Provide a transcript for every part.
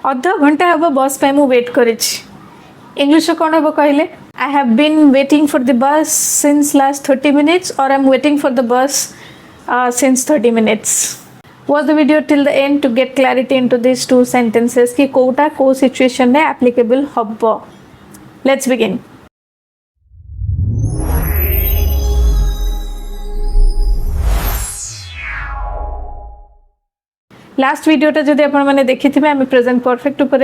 अध घंटा हम बस पे मु वेट कर इंग्लिश कौन हम कहले I have been waiting for the bus since last 30 minutes और I am waiting for the bus since 30 minutes. Watch the video till the end to get clarity into these two sentences कि कोटा को situation में applicable हब्बो. Let's begin. Last वीडियोटा जदि आपण माने देखिथिबे आमे present perfect ऊपर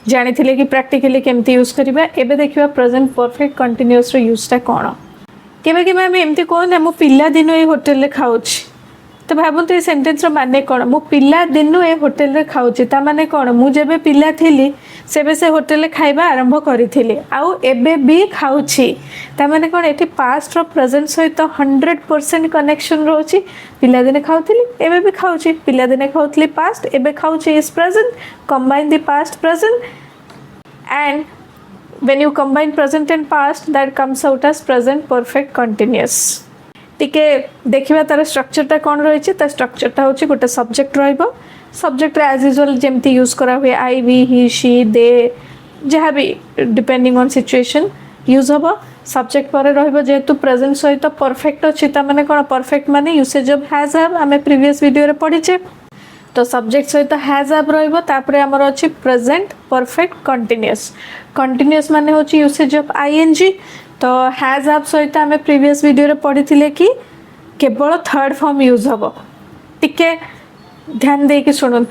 जानिथिले कि प्रैक्टिकली केमती यूज करिबा. एबे देखिबा प्रेजेंट परफेक्ट कंटीन्यूअस रो यूजटा कोन. केबे केबे आमे एमती कोन मो पिल्ला दिन ए होटल रे खाउछि तो भावतु ये सेंटेंस माने कौन मु पिला दिनु ए होटल रे खाउछि ता माने कौन मु जेबे पिला थिली सेबे से होटल रे खाइबा आरंभ करिथिली आउ एबे भी खाउछि ता माने कौन एठी पास्ट रो प्रेजेंट सहित 100% कनेक्शन रहउछि. पिला दिने खाउथिली एबे भी खाउछि पिला दिने खाउथिली पास्ट एबे खाउछि is present. Combine the past present and when you combine present and past that comes out as present perfect continuous. टिके देखिबा तार स्ट्रक्चरटा कौन रही है. स्ट्रक्चरटा हूँ गोटे सब्जेक्ट रहिबो. सब्जेक्ट एज यूजुअल जेमती यूज करा हुए आई वी ही शी दे जहाँ भी डिपेंडिंग ऑन सिचुएशन यूज हम. सब्जेक्ट पर रहिबो जेहेतु प्रेजेंट सहित परफेक्ट अच्छी माने कौन परफेक्ट माने यूसेज ऑफ हैज हैव आम प्रीवियस वीडियो रे पढ़ीचे तो सब्जेक्ट सहित हैज हैव रहिबो. तापरे हमर अछि प्रेजेंट परफेक्ट कंटीन्यूअस. कंटीन्यूअस माने होछि यूसेज ऑफ आईएनजी तो हैज हैव सहित आम प्रीवियस वीडियो रे पढ़ी कि केवल थर्ड फॉर्म यूज हम. टिके ध्यान दे कि शुणु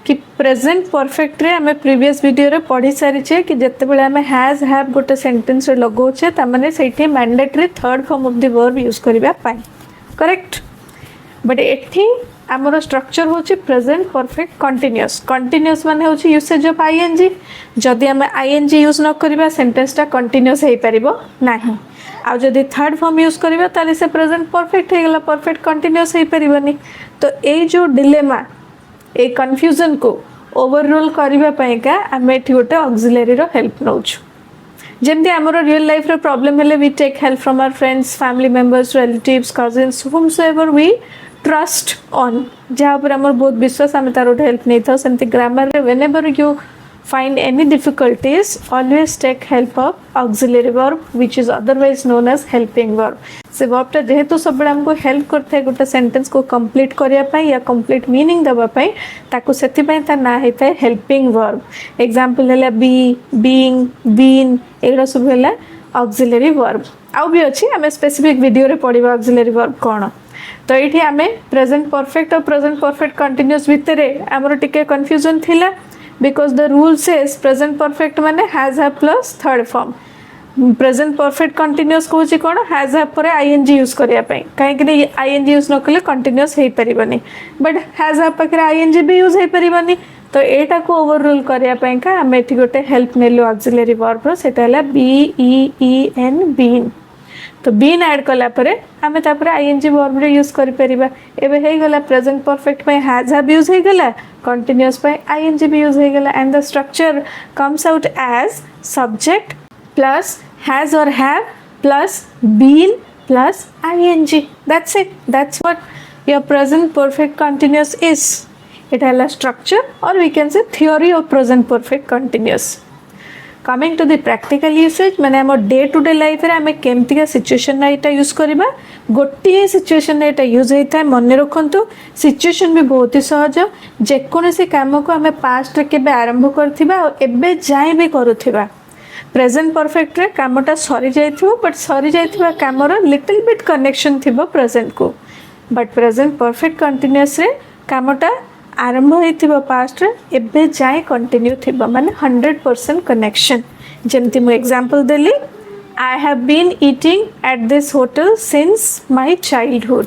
कि प्रेजेंट परफेक्ट रे आम प्रीवियस वीडियो रे पढ़ी सारी कि जिते बड़े आम हैज हैव गोटे सेंटेंस रे लगाऊे ताने से mandatory third form of the verb use करबा पाई. करेक्ट. बट एठी आमर स्ट्रक्चर होची प्रेजेंट परफेक्ट कंटीन्यूअस. कंटीन्यूअस माने होची यूसेज ऑफ आईएनजी. जदि आम आईएनजी यूज न करिबा सेंटेंसटा कंटीन्यूअस हेई परिबो नाही. आ जदि थर्ड फॉर्म यूज करिबा ताले से प्रेजेंट परफेक्ट हे गेला परफेक्ट कंटीन्यूअस हेई परिबनी. तो ए जो डिलेमा ए कंफ्यूजन को ओवररोल करिबा पई का आम एठी गोटे ऑक्सिलरी रो हेल्प नउछु. जेमती आमर रियल लाइफ रो प्रॉब्लम हेले we take help from our friends family members relatives cousins whomsoever we trust on जहाँ पर आमर बहुत विश्वास आम तार गोटे हेल्प नहीं था. सेमती ग्रामर रे whenever you find any difficulties always take help of auxiliary verb which is otherwise known as helping verb. से वर्बटा जेहेतु सब आमको हेल्प करता है गोटे सेंटेंस को कंप्लीट करने या कंप्लीट मीनिंग देवाई ताकू से ना होता है हेल्पिंग वर्ब. एग्जांपल है बी बीइंग बीन एगुड़ा सब है ऑक्सिलरी वर्ब. आउ भी अच्छी आम स्पेसिफिक वीडियो रे पढ़ा ऑक्सिलरी वर्ब कौन. तो ये आम प्रेजेंट परफेक्ट और प्रेजेंट परफेक्ट कंटीन्यूअस भितर आमर टिके कन्फ्यूजन थिला because the rule says present perfect माने has have plus third form. Present perfect continuous कहूँ कौन हैज हैव पर आईएनजी यूज करने कहीं आईएनजी यूज न कले कंटीन्यूअस हो पारबनी. बट हैज हैव पाखे आईएनजी भी यूज हो पारबनी. तो यहाँ को ओवर रूल करने आम ये गोटे हेल्प नेलु ऑक्सिलरी वर्ब सेटा बीईएन बीन. तो बीन ऐड कलापर आम आईएनजी वर्ब रे यूज कर परिबा. एबे हे गला प्रेजेंट परफेक्ट पे हैज हैव यूज हो गला कंटीन्यूअस पे आईएनजी भी यूज हो गला and the structure comes out as subject plus has और have plus been plus ING. That's it. That's what your present perfect continuous is. It हैला structure और we can say theory of present perfect continuous. Coming to the practical usage मैंने आम day to day life रे आम केमतिका situation यहाँ use करवा गोटे situation यहाँ यूज होता है. मन रखु सिचुएशन भी बहुत ही सहज. जेकोसी काम को आम पास्ट रे केबे आरंभ करथिबा एबे जाए भी करुथिबा. प्रेजेंट परफेक्ट रे कामटा सरी जाइथिबो बट सरी जाइथिबा कामर लिटिल बिट कनेक्शन थिबो प्रेजेंट को. बट प्रेजेंट परफेक्ट कंटीन्यूअस रे कामटा आरंभ होइथिबो पास्ट रे एबे जाए कंटिन्यू थिबो माने 100% कनेक्शन. जेमती मु एग्जांपल देली I have been eating at this hotel since my childhood.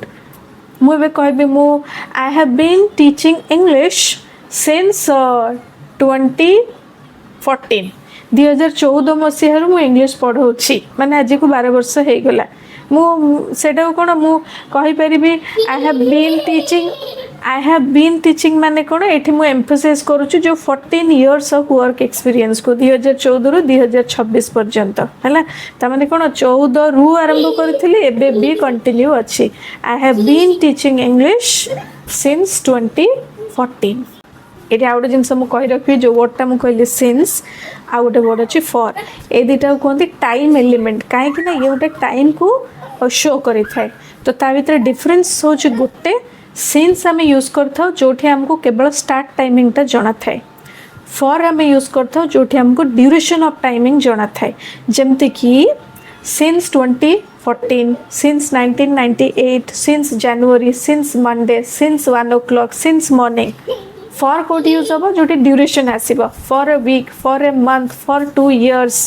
मु एबे कहबी मु I have been teaching English since 2014 2014 मसीह मु इंग्लिश पढ़ाऊँगी माने आज को 12 वर्ष हो गला. मुझे कौन मुझे आई हैव बीन टीचिंग माने कौन ये मुझे एम्फोसाइज करुच्ची जो 14 इयर्स ऑफ वर्क एक्सपीरियंस को 2014 रु 2026 पर्यंत है ताने कौन 14 रु आरंभ करी एबे भी कंटिन्यू अच्छी. I have been teaching English since 2014. ये आउ गोटे जिनस मुझे रखी जो वर्डटा मुझे कहली सिंस आउ गोटे वर्ड अच्छी फॉर ए दुटा कहते टाइम एलिमेंट कहीं ये गोटे टाइम को शो करें तो ता भर डिफरेन्स हूँ गोटे सिंस आम यूज करता जो आमको केवल स्टार्ट टाइमिंगटा जना थाए फॉर आम यूज करता जो आमको ड्यूरेशन ऑफ टाइमिंग जना थाए जमती कि since 2014 since 1998 since January since Monday since 1 o'clock since morning for कोड यूज हम जो ड्यूरेशन आसब for a week for a month for 2 years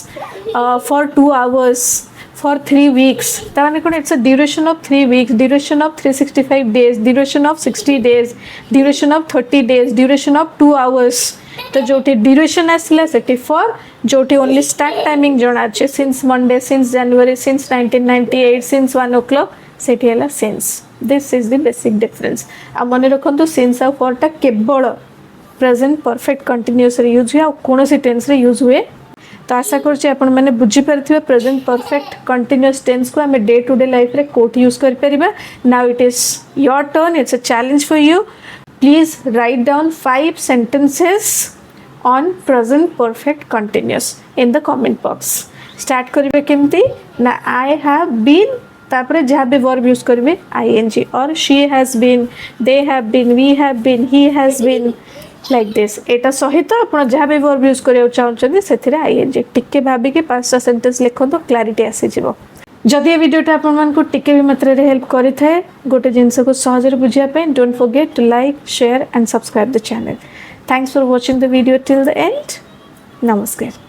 for 2 hours for 3 weeks ताने कोन it's a duration of 3 weeks duration of 365 days duration of 60 days duration of 30 days duration of 2 hours तो जोटी duration आसला सेटी for जोटी only start timing जना अछि since Monday since January since 1998 since 1 o'clock सेटी हला since this is the basic difference आ मन रखंतु सिंस आ फॉर टा केवल प्रेजेंट परफेक्ट कंटीन्यूअस रे यूज हुए कोनोसी टेंस रे यूज हुए तो आशा करछि आपण माने बुझी पारथिबे प्रेजेंट परफेक्ट कंटीन्यूअस टेंस को हमें डे टू डे लाइफ रे कोट यूज कर परिबा now it is your turn it's a challenge for you please write down 5 sentences on present perfect continuous in the comment box start करिवे केमती ना आई have been तापरे जहाँ भी वर्ब यूज करिवे ing और she has been they have been we have been he has been like this एटा सहित आप जहाँ भी वर्ब यूज करिया चाहते से आईएनजी टिके भाविक 5टा सेंटेंस लिखो तो क्लारिटी आसीଯିव जदि ये वीडियोटा आपको टिके भी मात्रा हेल्प करें गोटे जिनस को सहजरे बुझापी don't forget to like share and subscribe the channel thanks for watching the video till the end नमस्कार।